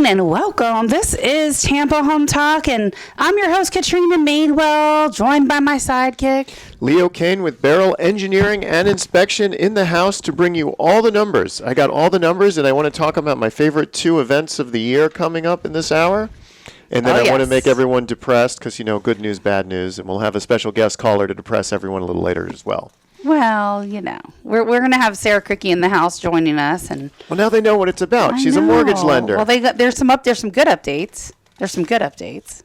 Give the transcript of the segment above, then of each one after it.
morning and welcome. This is Tampahometalk, and I'm your host, Katrina Madewell, joined by my sidekick, Leo Kane with Barrel Engineering and Inspection in the house to bring you all the numbers. I got all the numbers, and I want to talk about my favorite 2 events of the year coming up in this hour. And then I want to make everyone depressed because, you know, good news, bad news. And we'll have a special guest caller to depress everyone a little later as well. Well, you know, we're going to have Sarah Cricky in the house joining us. Well, now they know what it's about. She's a mortgage lender. Well, there's some good updates. There's some good updates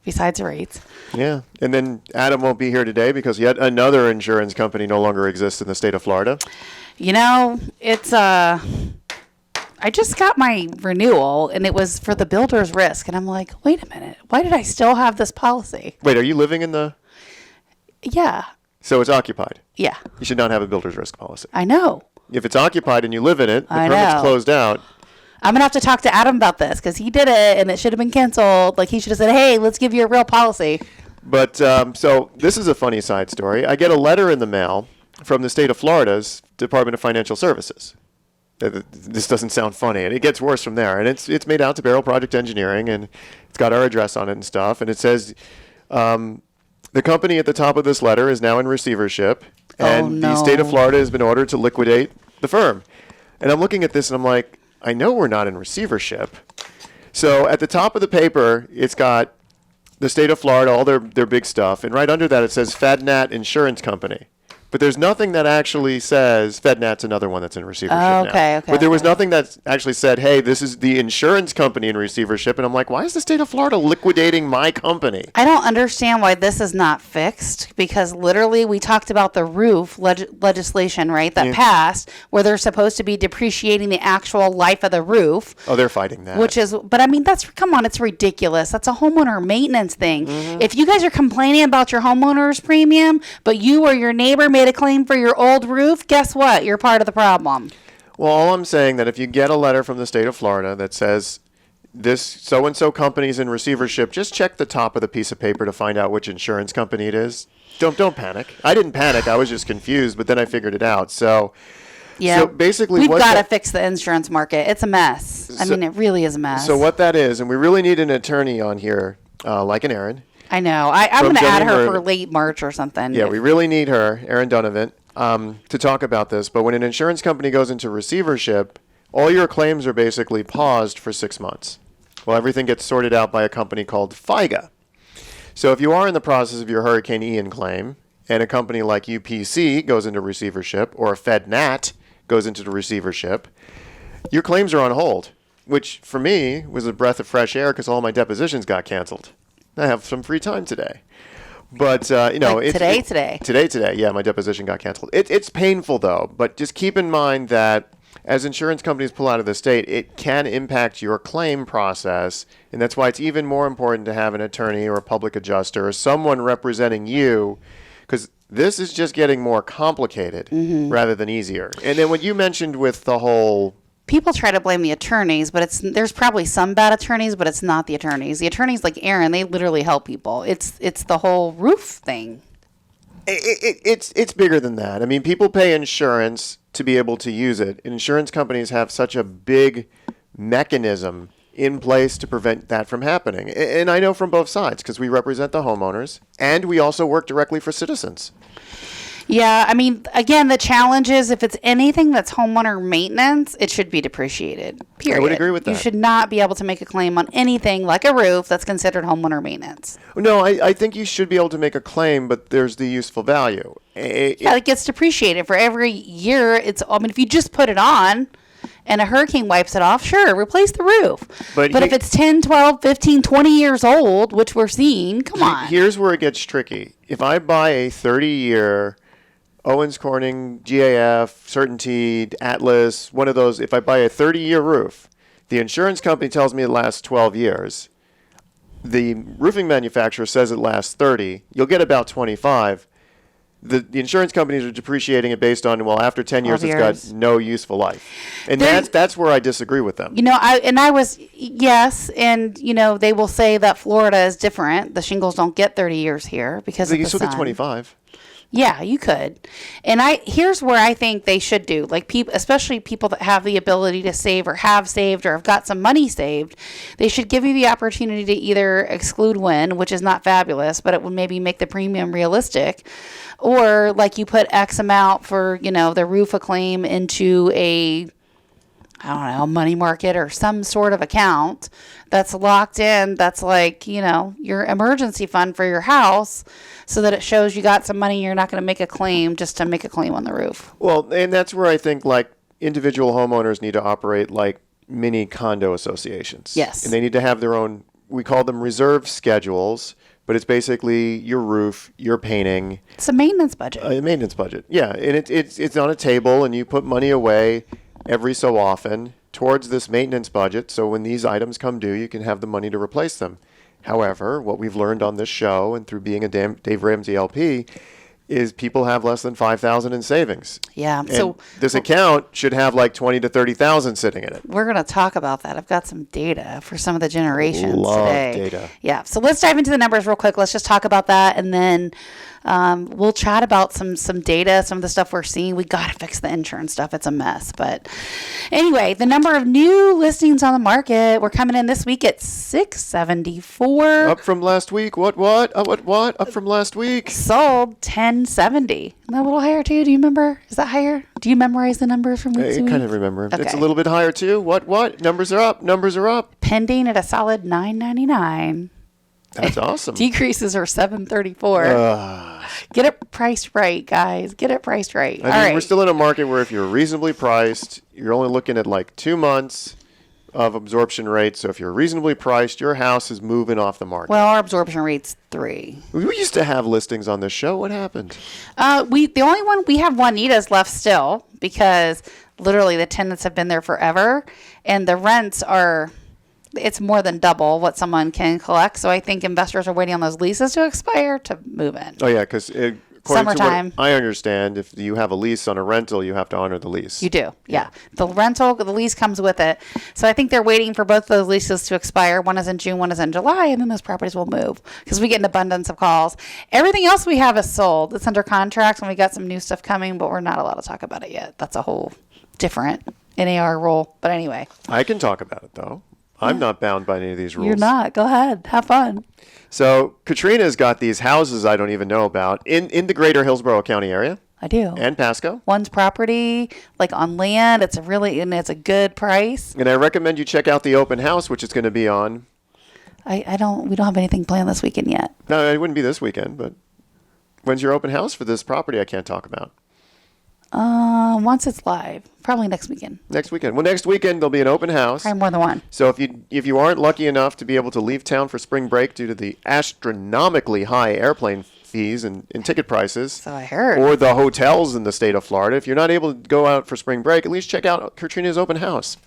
besides the rates. Yeah. And then Adam won't be here today because yet another insurance company no longer exists in the state of Florida. You know, it's I just got my renewal, and it was for the builder's risk. And I'm like, wait a minute. Why did I still have this policy? Wait, are you living in the... Yeah. So it's occupied? Yeah. You should not have a builder's risk policy. I know. If it's occupied and you live in it, the permit's closed out. I'm going to have to talk to Adam about this because he did it, and it should have been canceled. Like, he should have said, hey, let's give you a real policy. But so this is a funny side story. I get a letter in the mail from the state of Florida's Department of Financial Services. This doesn't sound funny, and it gets worse from there. And it's made out to Barrel Project Engineering, and it's got our address on it and stuff. And it says the company at the top of this letter is now in receivership, and the state of Florida has been ordered to liquidate the firm. And I'm looking at this, and I'm like, I know we're not in receivership. So at the top of the paper, it's got the state of Florida, all their big stuff, and right under that it says FedNat Insurance Company. But there's nothing that actually says, FedNat's another one that's in receivership now. But there was nothing that actually said, hey, this is the insurance company in receivership. And I'm like, why is the state of Florida liquidating my company? I don't understand why this is not fixed, because literally we talked about the roof legislation, right, that passed, where they're supposed to be depreciating the actual life of the roof. Oh, they're fighting that. But I mean, come on, it's ridiculous. That's a homeowner maintenance thing. If you guys are complaining about your homeowner's premium, but you or your neighbor made a claim for your old roof, guess what? You're part of the problem. Well, all I'm saying that if you get a letter from the state of Florida that says this so-and-so company's in receivership, just check the top of the piece of paper to find out which insurance company it is. Don't panic. I didn't panic. I was just confused, but then I figured it out. So basically we've got to fix the insurance market. It's a mess. I mean, it really is a mess. So what that is, and we really need an attorney on here, like an Aaron. I know. I'm going to add her for late March or something. Yeah, we really need her, Erin Donovan, to talk about this. But when an insurance company goes into receivership, all your claims are basically paused for 6 months while everything gets sorted out by a company called FIGA. So if you are in the process of your Hurricane Ian claim and a company like UPC goes into receivership or FedNat goes into the receivership, your claims are on hold, which for me was a breath of fresh air because all my depositions got canceled. I have some free time today. But, you know. Like today? Today. Yeah, my deposition got canceled. It's painful, though. But just keep in mind that as insurance companies pull out of the state, it can impact your claim process. And that's why it's even more important to have an attorney or a public adjuster or someone representing you, because this is just getting more complicated rather than easier. And then what you mentioned with the whole... People try to blame the attorneys, but there's probably some bad attorneys, but it's not the attorneys. The attorneys like Aaron, they literally help people. It's the whole roof thing. It's bigger than that. I mean, people pay insurance to be able to use it. Insurance companies have such a big mechanism in place to prevent that from happening. And I know from both sides because we represent the homeowners and we also work directly for citizens. Yeah, I mean, again, the challenge is if it's anything that's homeowner maintenance, it should be depreciated, period. I would agree with that. You should not be able to make a claim on anything like a roof that's considered homeowner maintenance. No, I think you should be able to make a claim, but there's the useful value. It gets depreciated for every year. If you just put it on and a hurricane wipes it off, sure, replace the roof. But if it's 10, 12, 15, 20 years old, which we're seeing, come on. Here's where it gets tricky. If I buy a 30-year... Owens Corning, GAF, Certainty, Atlas, one of those, if I buy a 30-year roof, the insurance company tells me it lasts 12 years. The roofing manufacturer says it lasts 30. You'll get about 25. The insurance companies are depreciating it based on, well, after 10 years, it's got no useful life. And that's where I disagree with them. Yes, and, they will say that Florida is different. The shingles don't get 30 years here because of the sun. You still get 25. Yeah, you could. And here's where I think they should do. Like especially people that have the ability to save or have saved or have got some money saved, they should give you the opportunity to either exclude wind, which is not fabulous, but it would maybe make the premium realistic. Or like you put X amount for, the roof claim into a money market or some sort of account that's locked in. That's like, your emergency fund for your house, so that it shows you got some money. You're not going to make a claim just to make a claim on the roof. Well, and that's where I think like individual homeowners need to operate like mini condo associations. Yes. And they need to have their own, we call them reserve schedules, but it's basically your roof, your painting. It's a maintenance budget. A maintenance budget. Yeah. And it's on a table, and you put money away every so often towards this maintenance budget. So when these items come due, you can have the money to replace them. However, what we've learned on this show and through being a Dave Ramsey LP is people have less than $5,000 in savings. Yeah. And so this account should have like $20,000 to $30,000 sitting in it. We're going to talk about that. I've got some data for some of the generations Love today. Data. Yeah. So let's dive into the numbers real quick. Let's just talk about that, and then we'll chat about some data, some of the stuff we're seeing. We got to fix the insurance stuff. It's a mess. But anyway, the number of new listings on the market, we're coming in this week at 674. Up from last week. What? What? Up from last week. Sold 1070. Isn't that a little higher too? Do you remember? Is that higher? Do you memorize the numbers from week to week? I kind of remember. Okay. It's a little bit higher too. What? Numbers are up. Numbers are up. Pending at a solid 999. That's awesome. Decreases are 734. Get it priced right, guys. Get it priced right. I mean, we're still in a market where if you're reasonably priced, you're only looking at like 2 months of absorption rate. So if you're reasonably priced, your house is moving off the market. Well, our absorption rate's 3. We used to have listings on this show. What happened? The only one we have, Juanita's left still, because literally the tenants have been there forever, and the rents are. It's more than double what someone can collect. So I think investors are waiting on those leases to expire to move in. Oh, yeah, because summertime. I understand, if you have a lease on a rental, you have to honor the lease. You do, yeah. The lease comes with it. So I think they're waiting for both those leases to expire. One is in June, one is in July, and then those properties will move, because we get an abundance of calls. Everything else we have is sold. It's under contract, and we got some new stuff coming, but we're not allowed to talk about it yet. That's a whole different NAR rule. But anyway. I can talk about it, though. I'm not bound by any of these rules. You're not. Go ahead. Have fun. So Katrina's got these houses I don't even know about in the greater Hillsborough County area. I do. And Pasco. One's property, like on land. It's a good price. And I recommend you check out the open house, which is going to be on. We don't have anything planned this weekend yet. No, it wouldn't be this weekend, but when's your open house for this property I can't talk about? Once it's live, probably next weekend. Next weekend. Well, next weekend there'll be an open house. Probably more than one. So if you aren't lucky enough to be able to leave town for spring break due to the astronomically high airplane fees and ticket prices, so I heard, or the hotels in the state of Florida, if you're not able to go out for spring break, at least check out Katrina's open house.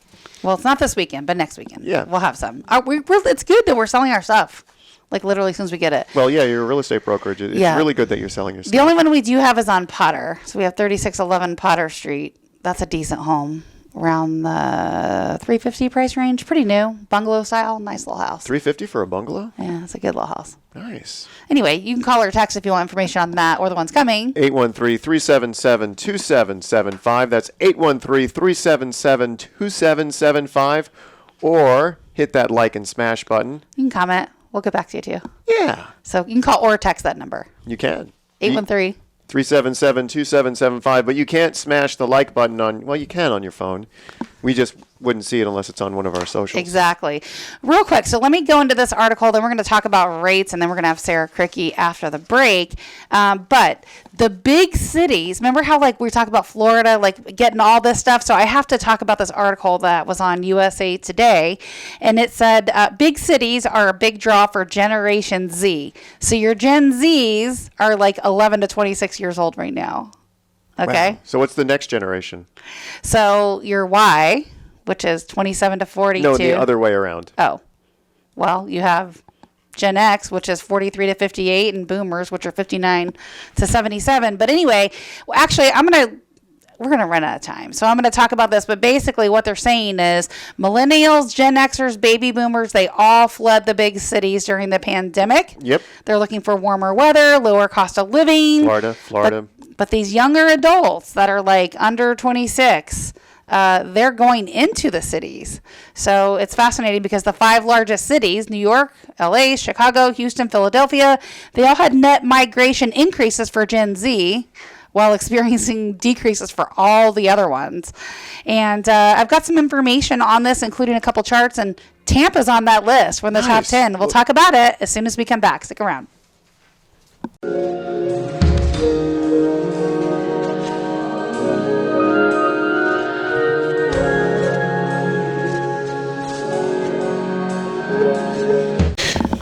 Well, it's not this weekend, but next weekend. Yeah, we'll have some. It's good that we're selling our stuff. Like literally as soon as we get it. Well, yeah, you're a real estate brokerage. It's really good that you're selling your stuff. The only one we do have is on Potter. So we have 3611 Potter Street. That's a decent home. Around the $350 price range. Pretty new. Bungalow style. Nice little house. $350 for a bungalow? Yeah, it's a good little house. Nice. Anyway, you can call or text if you want information on that or the ones coming. 813-377-2775. That's 813-377-2775. Or hit that like and smash button. You can comment. We'll get back to you too. Yeah. So you can call or text that number. You can. 813-377-2775. But you can't smash the like button you can on your phone. We just wouldn't see it unless it's on one of our socials. Exactly. Real quick, so let me go into this article, then we're going to talk about rates, and then we're going to have Sarah Cricky after the break. But the big cities, remember how we were talking about Florida, getting all this stuff? So I have to talk about this article that was on USA Today, and it said big cities are a big draw for Generation Z. So your Gen Zs are 11 to 26 years old right now. Okay. Wow. So what's the next generation? So your Y, which is 27 to 42. No, the other way around. Oh. Well, you have Gen X, which is 43 to 58, and Boomers, which are 59 to 77. But anyway, actually, I'm going to we're going to run out of time. So I'm going to talk about this. But basically what they're saying is millennials, Gen Xers, baby boomers, they all fled the big cities during the pandemic. Yep. They're looking for warmer weather, lower cost of living. Florida. But these younger adults that are like under 26, they're going into the cities. So it's fascinating because the 5 largest cities, New York, LA, Chicago, Houston, Philadelphia, they all had net migration increases for Gen Z while experiencing decreases for all the other ones. And I've got some information on this, including a couple charts, and Tampa's on that list from the top 10. We'll talk about it as soon as we come back. Stick around.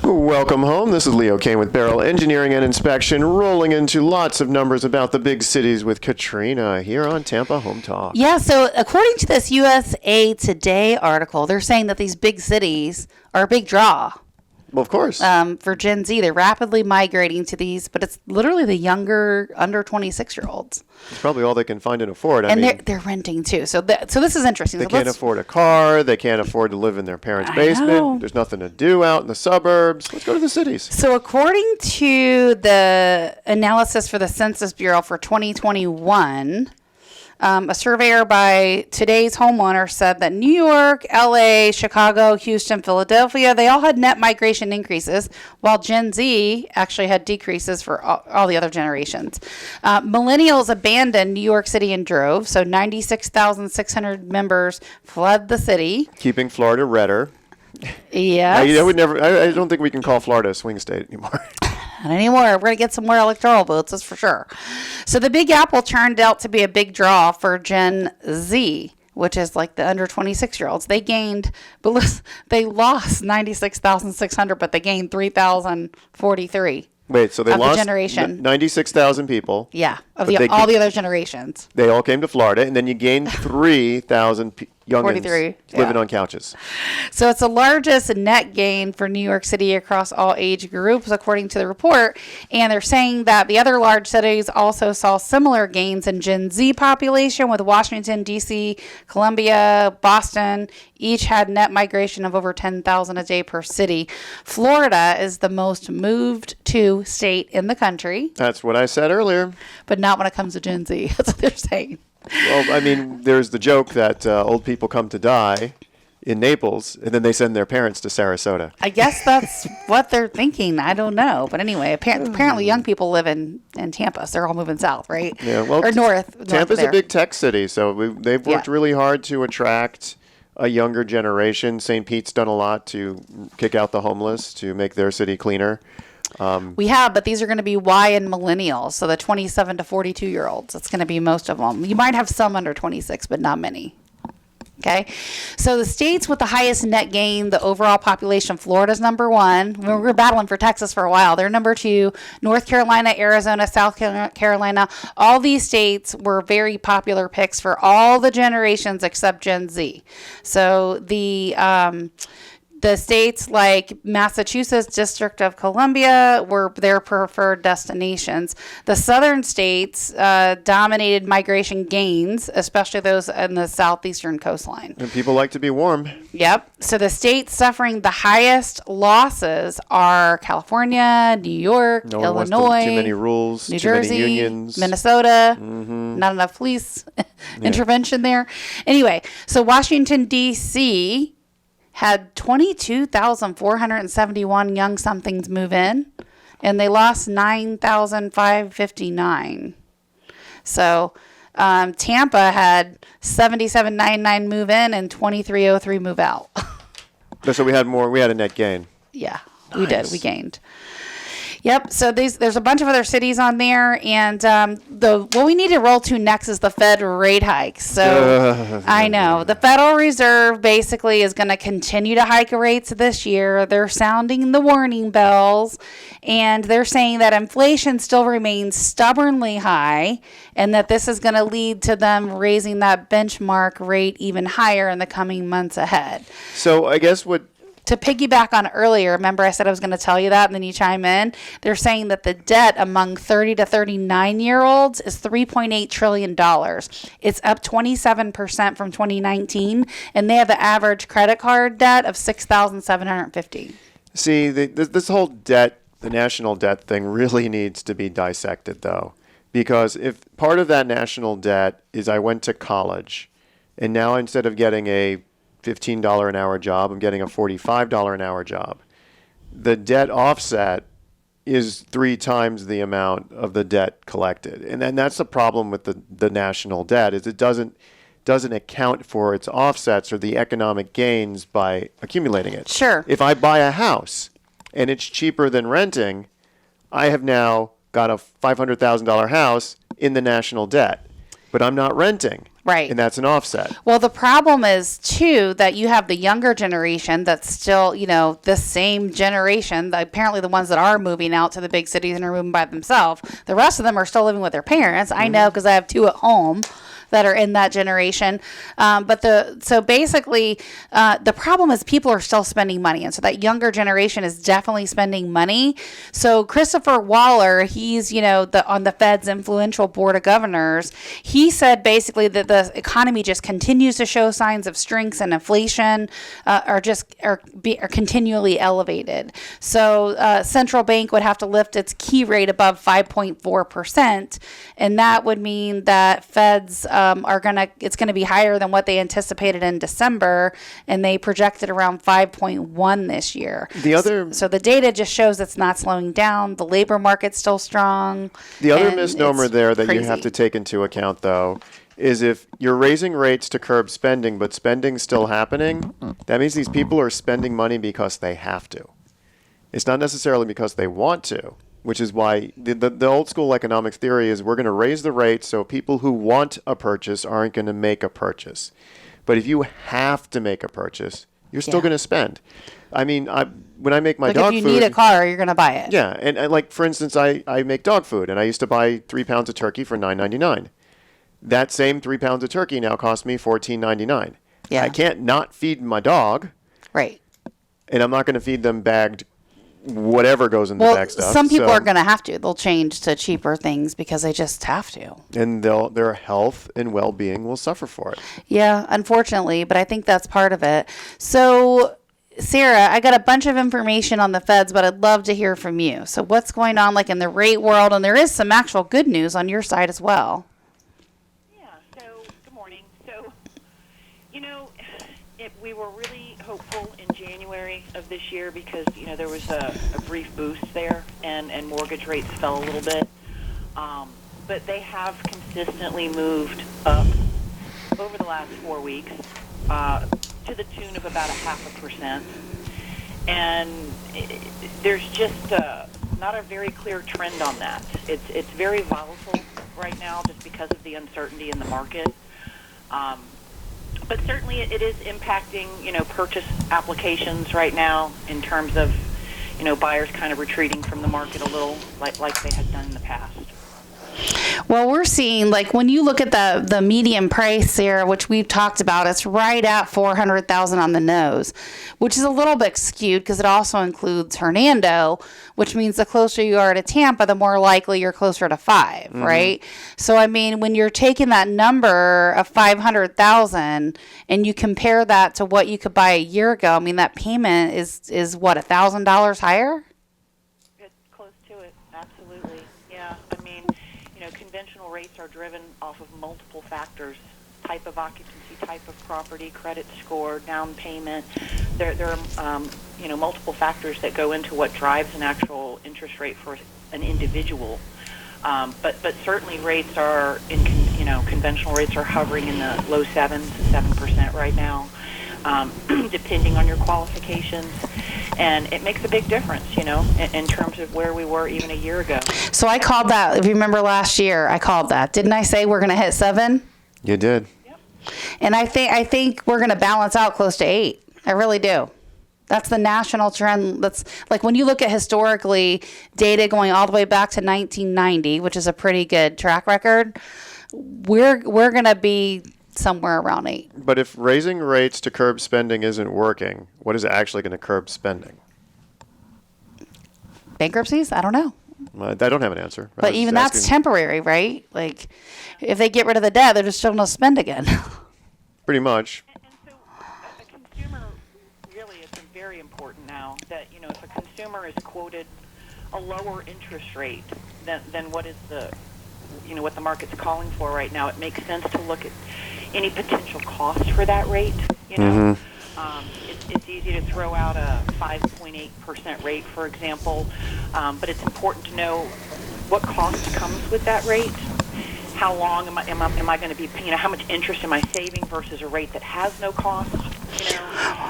Welcome home. This is Leo Kane with Barrel Engineering and Inspection, rolling into lots of numbers about the big cities with Katrina here on Tampahometalk. Yeah, so according to this USA Today article, they're saying that these big cities are a big draw. Well, of course. For Gen Z, they're rapidly migrating to these, but it's literally the younger, under 26-year-olds. It's probably all they can find and afford. And they're renting too. So this is interesting. They can't afford a car. They can't afford to live in their parents' basement. There's nothing to do out in the suburbs. Let's go to the cities. So according to the analysis for the Census Bureau for 2021, a surveyor by Today's Homeowner said that New York, LA, Chicago, Houston, Philadelphia, they all had net migration increases, while Gen Z actually had decreases for all the other generations. Millennials abandoned New York City in droves, so 96,600 members fled the city. Keeping Florida redder. Yes. I don't think we can call Florida a swing state anymore. Not anymore. We're going to get some more electoral votes, that's for sure. So the Big Apple turned out to be a big draw for Gen Z, which is like the under 26-year-olds. They lost 96,600, but they gained 3,043. Wait, so they lost 96,000 people. Yeah, all the other generations. They all came to Florida, and then you gained 3,000 youngins living on couches. So it's the largest net gain for New York City across all age groups, according to the report. And they're saying that the other large cities also saw similar gains in Gen Z population, with Washington, D.C., Columbia, Boston, each had net migration of over 10,000 a day per city. Florida is the most moved to state in the country. That's what I said earlier. But not when it comes to Gen Z. That's what they're saying. Well, I mean, there's the joke that old people come to die in Naples, and then they send their parents to Sarasota. I guess that's what they're thinking. I don't know. But anyway, apparently young people live in Tampa, so they're all moving south, right? Yeah, well, or north. Tampa's a big tech city, so they've worked really hard to attract a younger generation. St. Pete's done a lot to kick out the homeless, to make their city cleaner. We have, but these are going to be Y and millennials, so the 27 to 42-year-olds. That's going to be most of them. You might have some under 26, but not many. Okay, so the states with the highest net gain, the overall population, Florida's number 1. We were battling for Texas for a while. They're number 2. North Carolina, Arizona, South Carolina. All these states were very popular picks for all the generations except Gen Z. So the states like Massachusetts, District of Columbia were their preferred destinations. The southern states dominated migration gains, especially those in the southeastern coastline. And people like to be warm. Yep. So the states suffering the highest losses are California, New York, Illinois, too many rules, New too Jersey, many unions, Minnesota. Not enough police intervention there. Anyway, so Washington, D.C. had 22,471 young somethings move in, and they lost 9,559. So Tampa had 7,799 move in and 2,303 move out. So we had a net gain. Yeah, nice. We did. We gained. Yep. So there's a bunch of other cities on there, and what we need to roll to next is the Fed rate hikes. So I know the Federal Reserve basically is going to continue to hike rates this year. They're sounding the warning bells, and they're saying that inflation still remains stubbornly high, and that this is going to lead to them raising that benchmark rate even higher in the coming months ahead. So I guess what to piggyback on earlier, remember I said I was going to tell you that and then you chime in? They're saying that the debt among 30 to 39-year-olds is $3.8 trillion. It's up 27% from 2019, and they have an average credit card debt of $6,750. See, this whole debt, the national debt thing really needs to be dissected, though. Because if part of that national debt is I went to college, and now instead of getting a $15 an hour job, I'm getting a $45 an hour job. The debt offset is 3 times the amount of the debt collected. And then that's the problem with the national debt, is it doesn't account for its offsets or the economic gains by accumulating it. Sure. If I buy a house and it's cheaper than renting, I have now got a $500,000 house in the national debt, but I'm not renting. Right. And that's an offset. Well, the problem is, too, that you have the younger generation that's still, the same generation. Apparently the ones that are moving out to the big cities and are moving by themselves. The rest of them are still living with their parents. I know because I have 2 at home that are in that generation. So basically, the problem is people are still spending money. And so that younger generation is definitely spending money. So Christopher Waller, he's, on the Fed's influential board of governors, he said basically that the economy just continues to show signs of strength and inflation are continually elevated. So central bank would have to lift its key rate above 5.4%. And that would mean that Feds it's going to be higher than what they anticipated in December, and they projected around 5.1 this year. So the data just shows it's not slowing down. The labor market's still strong. The other misnomer there that you have to take into account, though, is if you're raising rates to curb spending, but spending's still happening, that means these people are spending money because they have to. It's not necessarily because they want to. Which is why the old school economics theory is we're going to raise the rate so people who want a purchase aren't going to make a purchase. But if you have to make a purchase, you're still going to spend. I mean, when I make my dog food... if you need a car, you're going to buy it. Yeah, and like, for instance, I make dog food, and I used to buy 3 pounds of turkey for $9.99. That same 3 pounds of turkey now costs me $14.99. Yeah. I can't not feed my dog. Right. And I'm not going to feed them bagged whatever goes in the bag stuff. Some people are going to have to. They'll change to cheaper things because they just have to. And their health and well-being will suffer for it. Yeah, unfortunately, but I think that's part of it. So, Sarah, I got a bunch of information on the Feds, but I'd love to hear from you. So what's going on like in the rate world? And there is some actual good news on your side as well. Yeah, so good morning. So, we were really hopeful in January of this year because, there was a brief boost there and mortgage rates fell a little bit. But they have consistently moved up over the last 4 weeks to the tune of about 0.5%. And there's just not a very clear trend on that. It's very volatile right now just because of the uncertainty in the market. But certainly it is impacting, purchase applications right now in terms of, buyers kind of retreating from the market a little like they had done in the past. Well, we're seeing, like, when you look at the median price, Sarah, which we've talked about, it's right at $400,000 on the nose, which is a little bit skewed because it also includes Hernando, which means the closer you are to Tampa, the more likely you're closer to 5, right? So, I mean, when you're taking that number of $500,000 and you compare that to what you could buy a year ago, I mean, that payment is what, $1,000 higher? Conventional rates are driven off of multiple factors: type of occupancy, type of property, credit score, down payment. There are multiple factors that go into what drives an actual interest rate for an individual. But certainly rates are conventional rates are hovering in the low 7% right now, depending on your qualifications. And it makes a big difference, in terms of where we were even a year ago. So I called that. If you remember last year, I called that. Didn't I say we're going to hit 7? You did. Yep. And I think we're going to balance out close to 8. I really do. That's the national trend. That's like when you look at historically data going all the way back to 1990, which is a pretty good track record. We're going to be somewhere around 8. But if raising rates to curb spending isn't working, what is actually going to curb spending? Bankruptcies? I don't know. I don't have an answer. But even that's temporary, right? Like, if they get rid of the debt, they're just still going to spend again. Pretty much. And so a consumer, really, it's very important now that, if a consumer is quoted a lower interest rate than what is what the market's calling for right now, it makes sense to look at any potential cost for that rate. It's easy to throw out a 5.8% rate, for example, but it's important to know what cost comes with that rate. How long am I going to be, how much interest am I saving versus a rate that has no cost,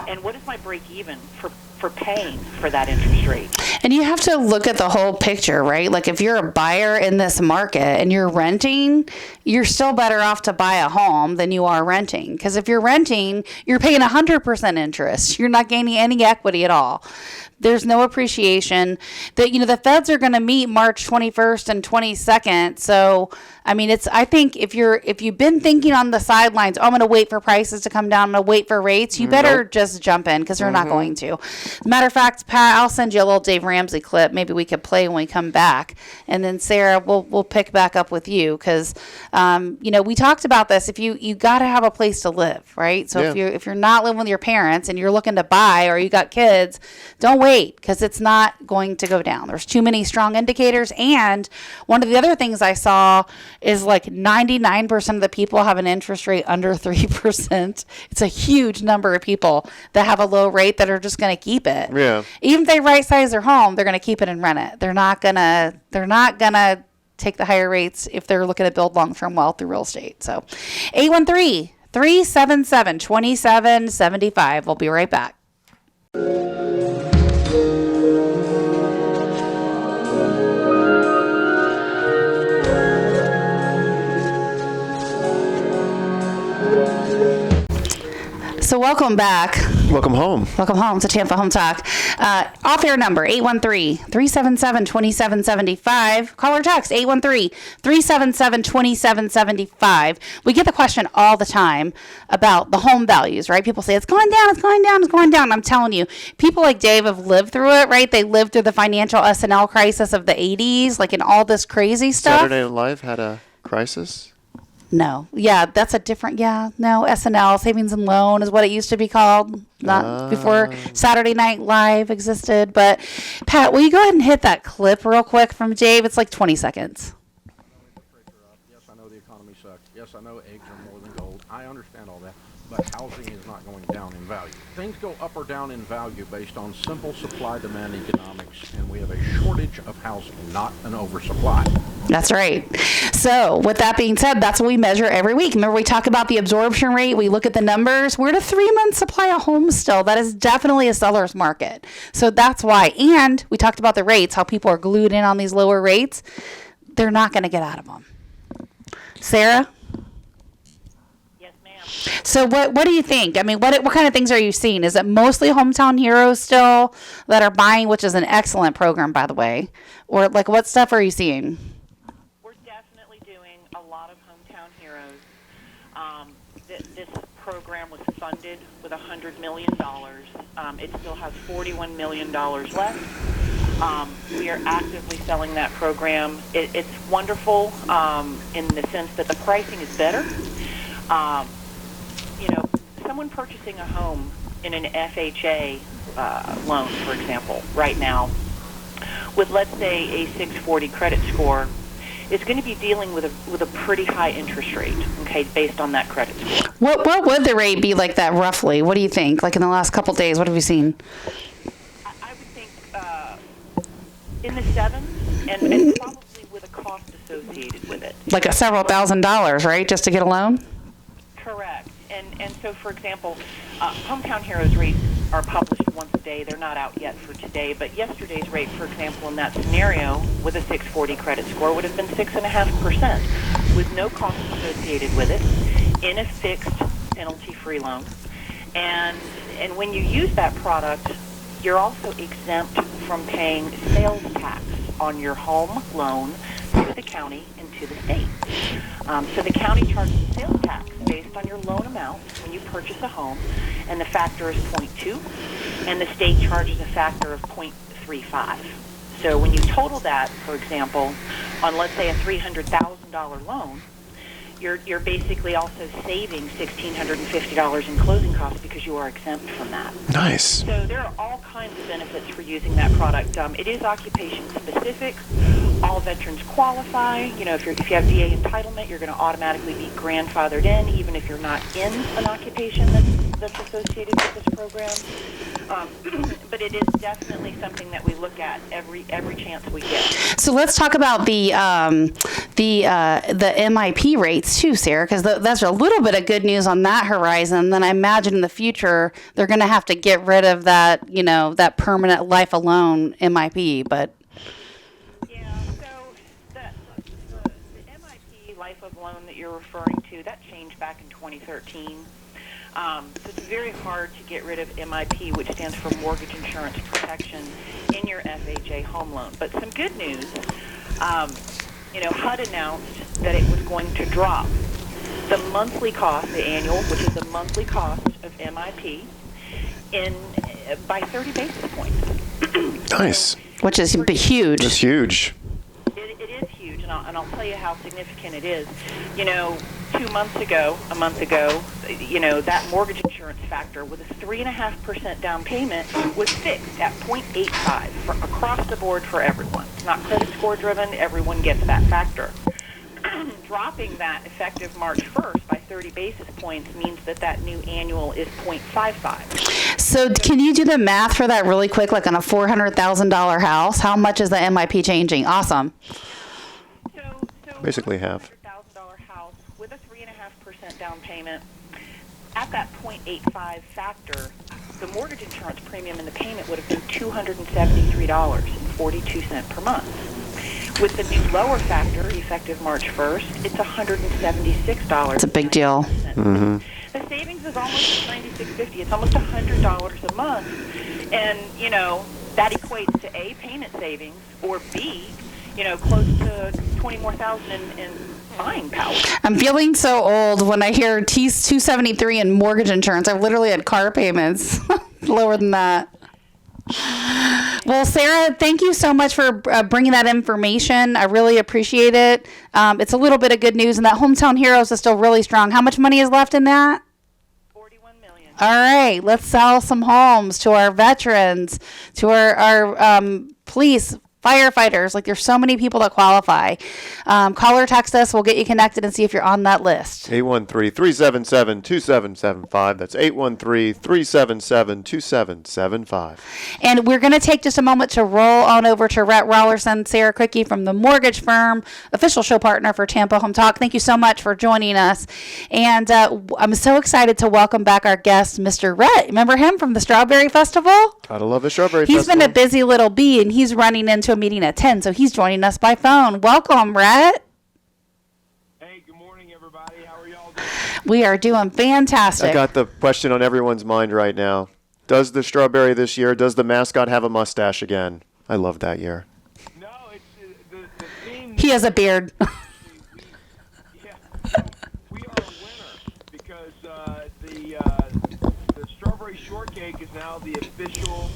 and what is my break even for paying for that interest rate? And you have to look at the whole picture, right? Like if you're a buyer in this market and you're renting, you're still better off to buy a home than you are renting. Because if you're renting, you're paying 100% interest. You're not gaining any equity at all. There's no appreciation. The feds are going to meet March 21st and 22nd. So, I think if you've been thinking on the sidelines, I'm going to wait for prices to come down, I'm going to wait for rates, you better just jump in because they're not going to. Matter of fact, Pat, I'll send you a little Dave Ramsey clip. Maybe we could play when we come back. And then Sarah, we'll pick back up with you because, we talked about this. If you got to have a place to live, right? So if you're not living with your parents and you're looking to buy or you got kids, don't wait because it's not going to go down. There's too many strong indicators. And one of the other things I saw is like 99% of the people have an interest rate under 3%. It's a huge number of people that have a low rate that are just going to keep it. Yeah. Even if they right size their home, they're going to keep it and rent it. They're not gonna take the higher rates if they're looking to build long-term wealth through real estate. So 813-377-2775. We'll be right back. So welcome back. Welcome home. Welcome home to Tampahometalk. Off-air number, 813-377-2775. Call or text, 813-377-2775. We get the question all the time about the home values, right? People say, it's going down, it's going down, it's going down. I'm telling you, people like Dave have lived through it, right? They lived through the financial S&L crisis of the 80s, like in all this crazy stuff. Saturday Night Live had a crisis? No. Yeah, that's a different, SNL, Savings and Loan is what it used to be called, not before Saturday Night Live existed. But, Pat, will you go ahead and hit that clip real quick from Dave? It's like 20 seconds. Yes, I know the economy sucks. Yes, I know eggs are more than gold. I understand all that. But housing is not going down in value. Things go up or down in value based on simple supply-demand economics, and we have a shortage of housing, not an oversupply. That's right. So with that being said, that's what we measure every week. Remember, we talk about the absorption rate. We look at the numbers. We're at a 3-month supply of homes still. That is definitely a seller's market. So that's why. And we talked about the rates, how people are glued in on these lower rates. They're not going to get out of them. Sarah? So what do you think? What kind of things are you seeing? Is it mostly hometown heroes still that are buying, which is an excellent program, by the way? Or like what stuff are you seeing? We're definitely doing a lot of hometown heroes. This program was funded with $100 million. It still has $41 million left. We are actively selling that program. It's wonderful in the sense that the pricing is better. Someone purchasing a home in an FHA loan, for example, right now, with, let's say, a 640 credit score, is going to be dealing with a pretty high interest rate, okay, based on that credit score. What would the rate be like that roughly? What do you think? Like in the last couple of days, what have you seen? I would think in the sevens, and probably with a cost associated with it. Like several $1,000s, right, just to get a loan? Correct. And so, for example, Hometown Heroes rates are published once a day. They're not out yet for today, but yesterday's rate, for example, in that scenario with a 640 credit score would have been 6.5% with no cost associated with it in a fixed penalty-free loan. And when you use that product, you're also exempt from paying sales tax on your home loan to the county and to the state. So the county charges sales tax based on your loan amount when you purchase a home, and the factor is 0.2, and the state charges a factor of 0.35. So when you total that, for example, on let's say a $300,000 loan, you're basically also saving $1,650 in closing costs because you are exempt from that. Nice. So there are all kinds of benefits for using that product. It is occupation specific. All veterans qualify. You know, if you have VA entitlement, you're going to automatically be grandfathered in, even if you're not in an occupation that's associated with this program. But it is definitely something that we look at every chance we get. So let's talk about the MIP rates too, Sarah, because that's a little bit of good news on that horizon. Then I imagine in the future they're going to have to get rid of that, you know, that permanent life alone MIP. But yeah, so the MIP life of loan that you're referring to, that changed back in 2013. So it's very hard to get rid of MIP, which stands for Mortgage Insurance Protection, in your FHA home loan. But some good news, you know, HUD announced that it was going to drop the monthly cost, the annual, which is the monthly cost of MIP, by 30 basis points. Nice. which is huge. It's huge. It is huge, and I'll tell you how significant it is. You know, a month ago, you know, that mortgage insurance factor with a 3.5% down payment was fixed at 0.85 across the board for everyone. It's not credit score driven. Everyone gets that factor. Dropping that effective March 1st by 30 basis points means that new annual is 0.55. So can you do the math for that really quick, like on a $400,000 house? How much is the MIP changing? Awesome. So basically half. $400,000 house with a 3.5% down payment at that 0.85 factor, the mortgage insurance premium and the payment would have been $273.42 per month. With the new lower factor, effective March 1st, it's $176. It's a big deal. Mm-hmm. The savings is almost $96.50. It's almost $100 a month. And, you know, that equates to A, payment savings, or B, you know, close to $20,000 more in buying power. I'm feeling so old when I hear $273 in mortgage insurance. I've literally had car payments lower than that. Well, Sarah, thank you so much for bringing that information. I really appreciate it. It's a little bit of good news, and that Hometown Heroes is still really strong. How much money is left in that? $41 million. All right, let's sell some homes to our veterans, to our police, firefighters. Like, there's so many people that qualify. Call or text us. We'll get you connected and see if you're on that list. 813-377-2775. That's 813-377-2775. And we're going to take just a moment to roll on over to Rhett Rollerson, Sarah Quickie from the mortgage firm, official show partner for Tampahometalk. Thank you so much for joining us. And I'm so excited to welcome back our guest, Mr. Rhett. Remember him from the Strawberry Festival? Gotta love the Strawberry He's Festival. been a busy little bee, and he's running into a meeting at 10, so he's joining us by phone. Welcome, Rhett. Hey, good morning, everybody. How are y'all doing? We are doing fantastic. I got the question on everyone's mind right now. Does the Strawberry this year, does the mascot have a mustache again? I love that year. No, it's the theme. He has a beard. We are a winner because the Strawberry Shortcake is now the official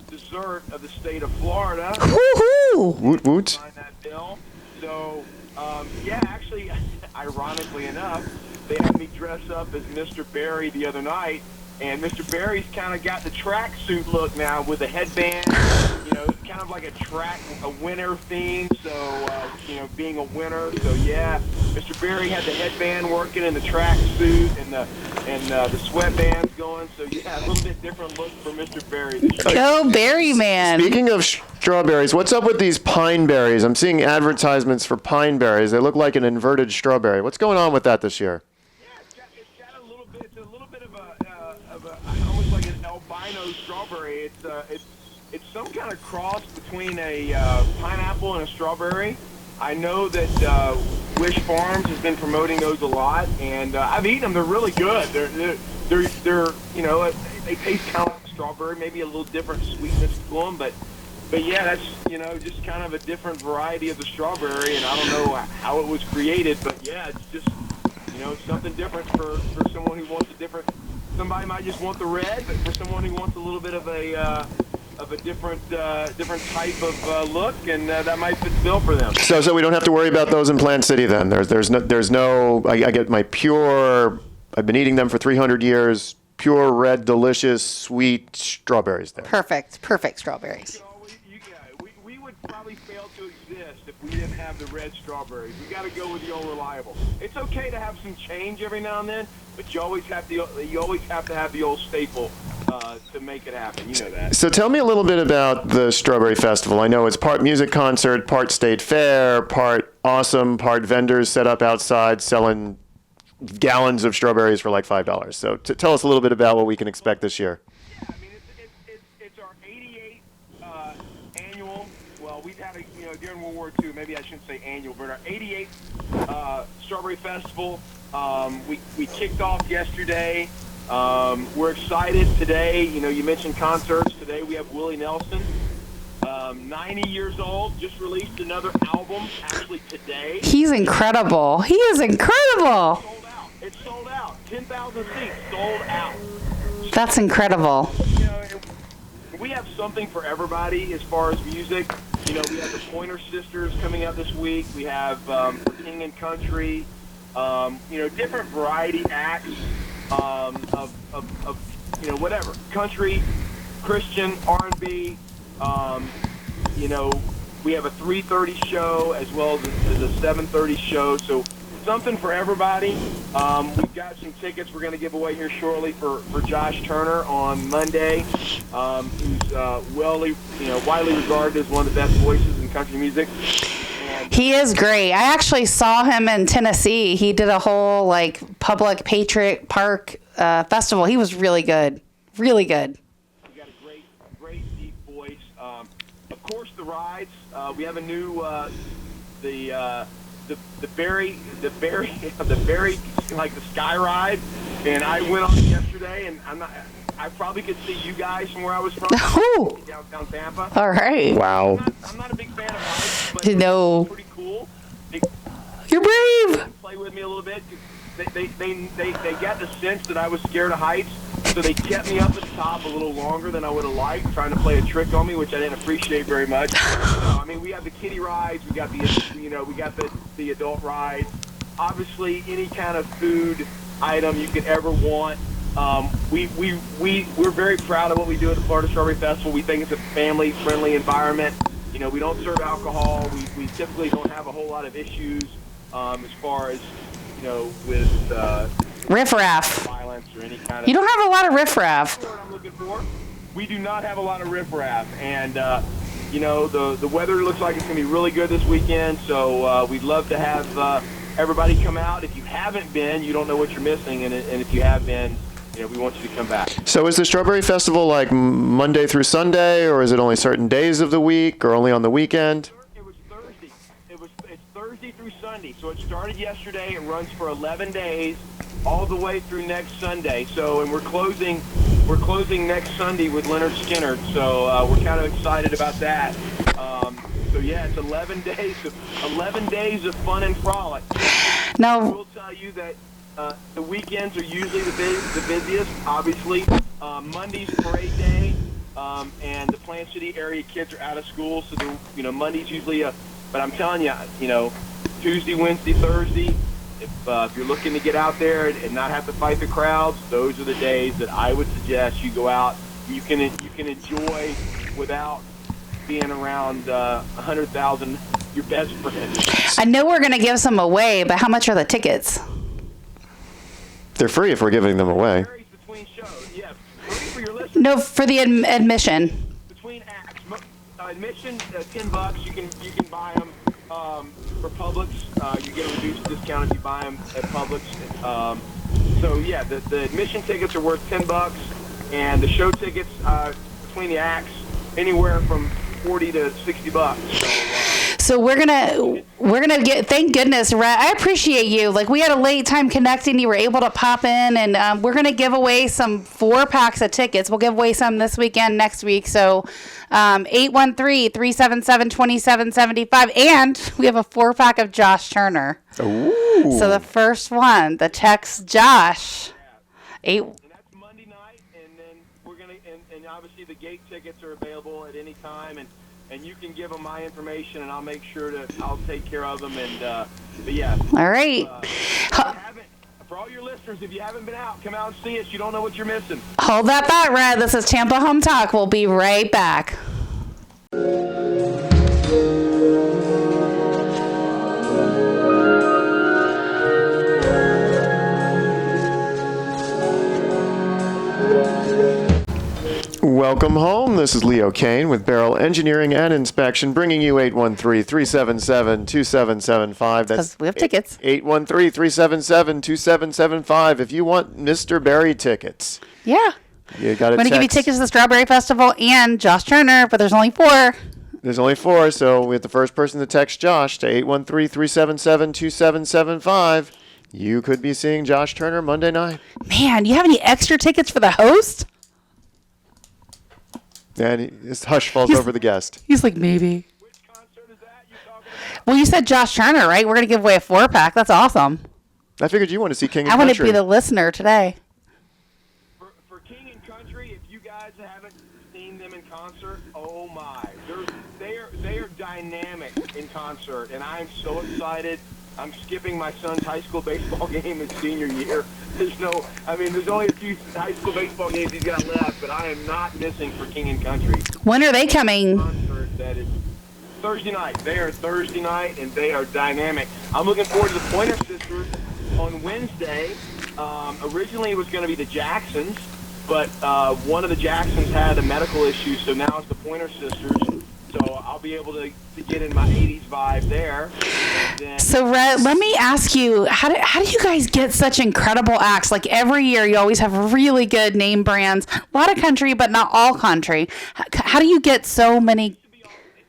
dessert of the state of Florida. Woo-hoo! Woot woot. Signed that bill. So, actually, ironically enough, they had me dress up as Mr. Barry the other night, and Mr. Barry's kind of got the tracksuit look now with a headband. You know, it's kind of like a winter theme. So, being a winner. So yeah, Mr. Barry had the headband working and the tracksuit and the sweatbands going. So yeah, a little bit different look for Mr. Barry this year. Go Berry Man. Speaking of strawberries, what's up with these pine berries? I'm seeing advertisements for pine berries. They look like an inverted strawberry. What's going on with that this year? Yeah, it's got a little bit. It's a little bit of a almost like an albino strawberry. It's some kind of cross between a pineapple and a strawberry. I know that Wish Farms has been promoting those a lot, and I've eaten them. They're really good. They're they taste kind of like strawberry, maybe a little different sweetness to them, but yeah, that's just kind of a different variety of the strawberry, and I don't know how it was created, but yeah, it's just something different for someone who wants a different. Somebody might just want the red, but for someone who wants a little bit of a different type of look, and that might fit the bill for them. So we don't have to worry about those in Plant City then. There's no. I get my pure. I've been eating them for 300 years. Pure red, delicious, sweet strawberries there. Perfect strawberries. We would probably fail to exist if we didn't have the red strawberries. We got to go with the old reliable. It's okay to have some change every now and then, but you always have to have the old staple to make it happen. You know that. So tell me a little bit about the Strawberry Festival. I know it's part music concert, part state fair, part awesome, part vendors set up outside selling gallons of strawberries for like $5. So tell us a little bit about what we can expect this year. Yeah, I mean, it's our 88th annual. Well, we've had during World War II, maybe I shouldn't say annual, but our 88th Strawberry Festival. We kicked off yesterday. We're excited today. You mentioned concerts. Today we have Willie Nelson, 90 years old, just released another album actually today. He's incredible. He is incredible. It's sold out. 10,000 seats sold out. That's incredible. We have something for everybody as far as music. We have the Pointer Sisters coming out this week. We have King and Country. Different variety acts of whatever, country, Christian, R&B. We have a 3:30 show as well as a 7:30 show. So something for everybody. We've got some tickets we're going to give away here shortly for Josh Turner on Monday, who's widely regarded as one of the best voices in country music. He is great. I actually saw him in Tennessee. He did a whole public Patriot Park festival. He was really good. Really good. He got a great deep voice. Of course, the rides. We have a new the berry like the sky ride, and I went on yesterday, and I probably could see you guys from where I was from, downtown Tampa. All right. Wow. I'm not a big fan of heights, but it's pretty cool. You're brave. Play with me a little bit. They got the sense that I was scared of heights, so they kept me up at the top a little longer than I would have liked, trying to play a trick on me, which I didn't appreciate very much. We have the kiddie rides, we got the adult rides. Obviously, any kind of food item you could ever want. We're very proud of what we do at the Florida Strawberry Festival. We think it's a family-friendly environment. We don't serve alcohol. We typically don't have a whole lot of issues as far as with riffraff. Violence or any kind of. You don't have a lot of riffraff. What I'm looking for. We do not have a lot of riffraff, and the weather looks like it's going to be really good this weekend. So we'd love to have everybody come out. If you haven't been, you don't know what you're missing, and if you have been, we want you to come back. So is the Strawberry Festival like Monday through Sunday, or is it only certain days of the week, or only on the weekend? It was Thursday. It's Thursday through Sunday. So it started yesterday. It runs for 11 days, all the way through next Sunday. So, and we're closing next Sunday with Leonard Skinner. So we're kind of excited about that. So yeah, it's 11 days of fun and frolic. Now, I will tell you that the weekends are usually the busiest. Obviously, Monday's parade day, and the Plant City area kids are out of school, so Monday's usually But I'm telling you, Tuesday, Wednesday, Thursday. If you're looking to get out there and not have to fight the crowds, those are the days that I would suggest you go out. You can enjoy without being around 100,000 your best friends. I know we're going to give some away, but how much are the tickets? They're free if we're giving them away. It varies between shows. Yeah, free for your listeners. No, for the admission. Between acts, admission $10. You can buy them for Publix. You get a reduced discount if you buy them at Publix. So yeah, the admission tickets are worth $10, and the show tickets between the acts anywhere from $40 to $60. So we're gonna get. Thank goodness, Rhett. I appreciate you. Like, we had a late time connecting. You were able to pop in, and we're gonna give away some 4 packs of tickets. We'll give away some this weekend, next week. So 813-377-2775, and we have a 4-pack of Josh Turner. Ooh. So the first one, the text Josh. And that's Monday night, and then we're gonna, and obviously the gate tickets are available at any time, and you can give them my information, and I'll make sure I'll take care of them, and but yeah. All right. For all your listeners, if you haven't been out, come out and see us. You don't know what you're missing. Hold that thought, Red. This is Tampa Home Talk. We'll be right back. Welcome home. This is Leo Kane with Barrel Engineering and Inspection, bringing you 813-377-2775. Because we have tickets. 813-377-2775 if you want Mr. Barry tickets. Yeah. You got to I'm going to give you tickets to the Strawberry Festival and Josh Turner, but there's only 4. There's only 4, so with the first person to text Josh to 813-377-2775, you could be seeing Josh Turner Monday night. Man, you have any extra tickets for the host? And his hush falls over the guest. He's like, maybe. Which concert is that you're talking about? Well, you said Josh Turner, right? We're going to give away a 4-pack. That's awesome. I figured you want to see King and I Country. want to be the listener today. For King and Country, if you guys haven't seen them in concert, oh my. They are dynamic in concert, and I'm so excited. I'm skipping my son's high school baseball game his senior year. There's only a few high school baseball games he's got left, but I am not missing for King and Country. When are they coming? Concert that is Thursday night. They are Thursday night, and they are dynamic. I'm looking forward to the Pointer Sisters on Wednesday. Originally, it was going to be the Jacksons, but one of the Jacksons had a medical issue, so now it's the Pointer Sisters. So I'll be able to get in my 80s vibe there. So, Rhett, let me ask you, how do you guys get such incredible acts? Like, every year you always have really good name brands. A lot of country, but not all country. How do you get so many?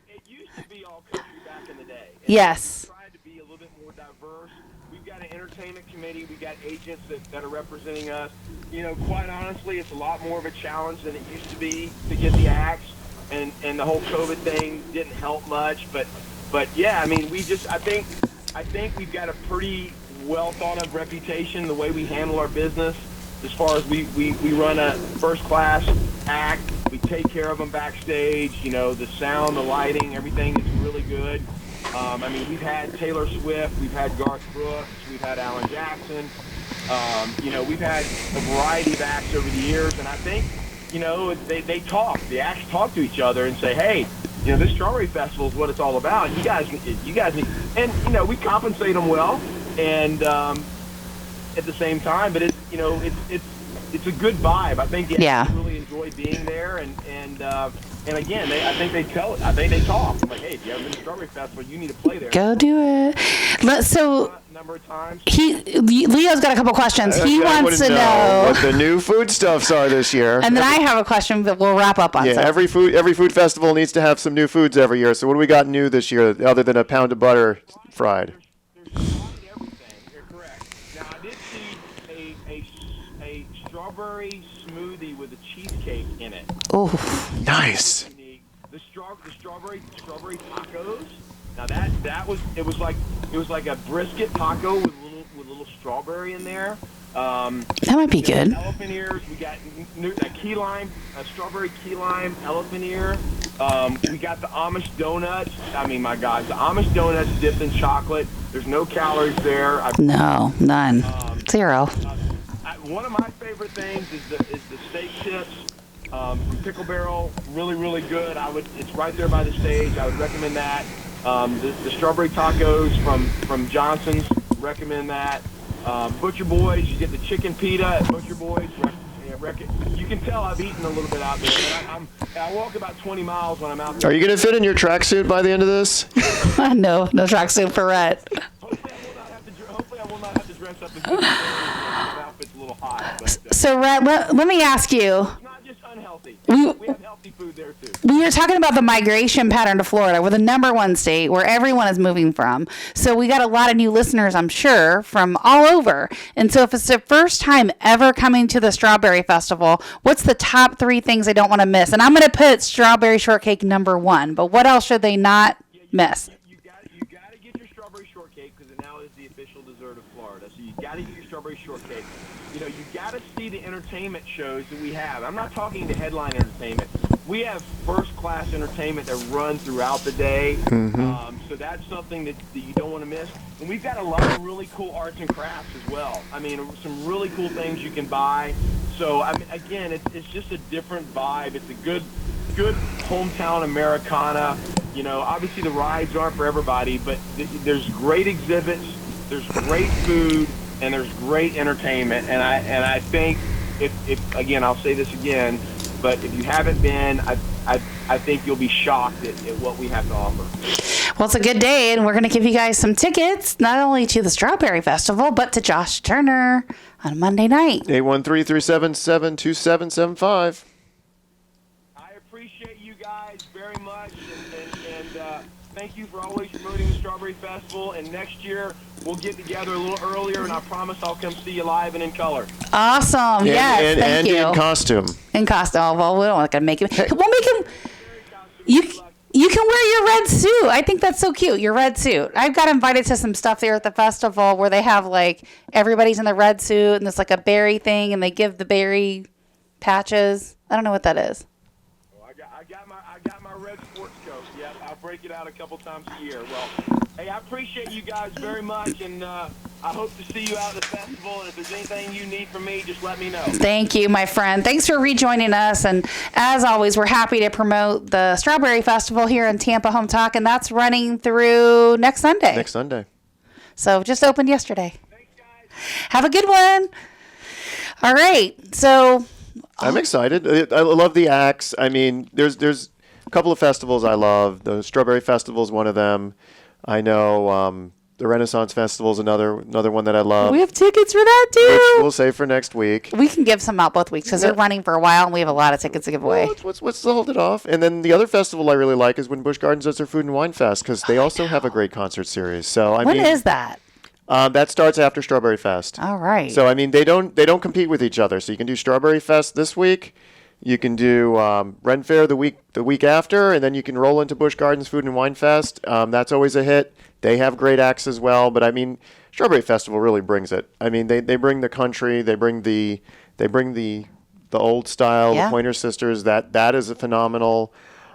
It used to be all country back in the day. Yes. We tried to be a little bit more diverse. We've got an entertainment committee. We've got agents that are representing us. You know, quite honestly, it's a lot more of a challenge than it used to be to get the acts. And the whole COVID thing didn't help much, but yeah, I mean, I think we've got a pretty well thought of reputation the way we handle our business. As far as we run a first class act, we take care of them backstage. You know, the sound, the lighting, everything is really good. I mean, we've had Taylor Swift, we've had Garth Brooks, we've had Alan Jackson. You know, we've had a variety of acts over the years, and I think, you know, they talk. The acts talk to each other and say, hey, you know, this Strawberry Festival is what it's all about. You guys need, and, you know, we compensate them well, and at the same time, but it's, you know, it's a good vibe. I think the acts really enjoy being there, and again, I think they talk. I'm like, hey, if you haven't been to Strawberry Festival, you need to play there. Go do it. So, number of times. Leo's got a couple questions. He wants to know what the new foodstuffs are this year. And then I have a question that we'll wrap up on. Yeah, every food festival needs to have some new foods every year. So what do we got new this year other than a pound of butter fried? There's everything. You're correct. Now, I did see a strawberry smoothie with a cheesecake in it. Oh, nice. The strawberry tacos. Now that was like a brisket taco with a little strawberry in there. That might be good. Elephant ears. We got a key lime, a strawberry key lime elephant ear. We got the Amish donuts. I mean, my God, the Amish donuts dipped in chocolate. There's no calories there. No, none. 0. One of my favorite things is the steak chips. From Pickle Barrel, really, really good. It's right there by the stage. I would recommend that. The strawberry tacos from Johnson's, recommend that. Butcher Boys, you get the chicken pita at Butcher Boys. You can tell I've eaten a little bit out there. I walk about 20 miles when I'm out there. Are you going to fit in your tracksuit by the end of this? No tracksuit for Rhett. Hopefully I will not have to dress up as good as the outfit's a little hot. But, so, Rhett, let me ask you. It's not just unhealthy. We have healthy food there too. We were talking about the migration pattern to Florida. We're the #1 state where everyone is moving from. So we got a lot of new listeners, I'm sure, from all over. And so if it's the first time ever coming to the Strawberry Festival, what's the top 3 things they don't want to miss? And I'm going to put strawberry shortcake #1, but what else should they not miss? You got to get your strawberry shortcake because it now is the official dessert of Florida. So you got to get your strawberry shortcake. You got to see the entertainment shows that we have. I'm not talking the headline entertainment. We have first-class entertainment that runs throughout the day. So that's something that you don't want to miss. And we've got a lot of really cool arts and crafts as well. I mean, some really cool things you can buy. So, I mean, again, it's just a different vibe. It's a good hometown Americana. Obviously the rides aren't for everybody, but there's great exhibits, there's great food, and there's great entertainment. And I think if again, I'll say this again, but if you haven't been, I think you'll be shocked at what we have to offer. Well, it's a good day, and we're going to give you guys some tickets, not only to the Strawberry Festival, but to Josh Turner on Monday night. 813-377-2775. I appreciate you guys very much, and thank you for always promoting the Strawberry Festival. And next year, we'll get together a little earlier, and I promise I'll come see you live and in color. Awesome. Yes, thank you. And in costume. In costume. Oh, well, we don't want to make him. We'll make him. You can wear your red suit. I think that's so cute. Your red suit. I've got invited to some stuff there at the festival where they have everybody's in the red suit and there's a berry thing and they give the berry patches. I don't know what that is. I got my red sports coat. Yeah, I'll break it out a couple times a year. Well, hey, I appreciate you guys very much, and I hope to see you out at the festival. And if there's anything you need from me, just let me know. Thank you, my friend. Thanks for rejoining us. And as always, we're happy to promote the Strawberry Festival here in Tampahometalk, and that's running through next Sunday. Next Sunday. So just opened yesterday. Thanks, guys. Have a good one. All right. So I'm excited. I love the acts. I mean, there's a couple of festivals I love. The Strawberry Festival is one of them. I know the Renaissance Festival is another one that I love. We have tickets for that too. Which we'll save for next week. We can give some out both weeks because they're running for a while and we have a lot of tickets to give away. Well, let's hold it off. And then the other festival I really like is when Busch Gardens does their Food and Wine Fest because they also have a great concert series. So When is that? That starts after Strawberry Fest. All right. So I mean they don't compete with each other. So you can do Strawberry Fest this week. You can do Ren Fair the week after, and then you can roll into Busch Gardens Food and Wine Fest. That's always a hit. They have great acts as well, but I mean, Strawberry Festival really brings it. I mean, they bring the country, they bring the old style, the Pointer Sisters. That is a phenomenal.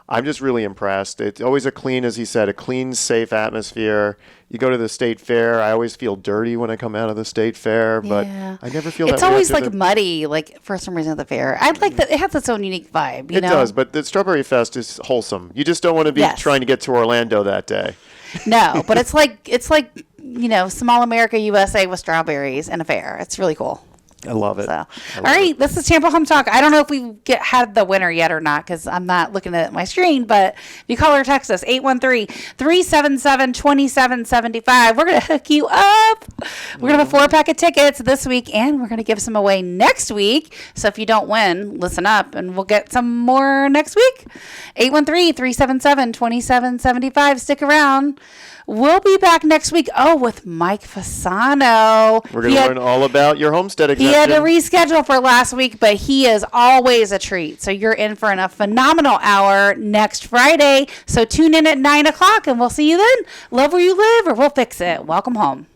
I'm just really impressed. It's always a clean, as he said, a clean, safe atmosphere. You go to the state fair. I always feel dirty when I come out of the state fair, but I never feel that way. It's always muddy, for some reason at the fair. I like that it has its own unique vibe. It does, but the Strawberry Fest is wholesome. You just don't want to be trying to get to Orlando that day. No, but it's like Small America USA with strawberries and a fair. It's really cool. I love it. All right, this is Tampahometalk. I don't know if we had the winner yet or not because I'm not looking at my screen, but if you call or text us, 813-377-2775, we're going to hook you up. We're going to have a 4-pack of tickets this week, and we're going to give some away next week. So if you don't win, listen up, and we'll get some more next week. 813-377-2775. Stick around. We'll be back next week. With Mike Fasano. We're going to learn all about your homestead exemption. He had to reschedule for last week, but he is always a treat. So you're in for a phenomenal hour next Friday. So tune in at 9 o'clock, and we'll see you then. Love where you live, or we'll fix it. Welcome home.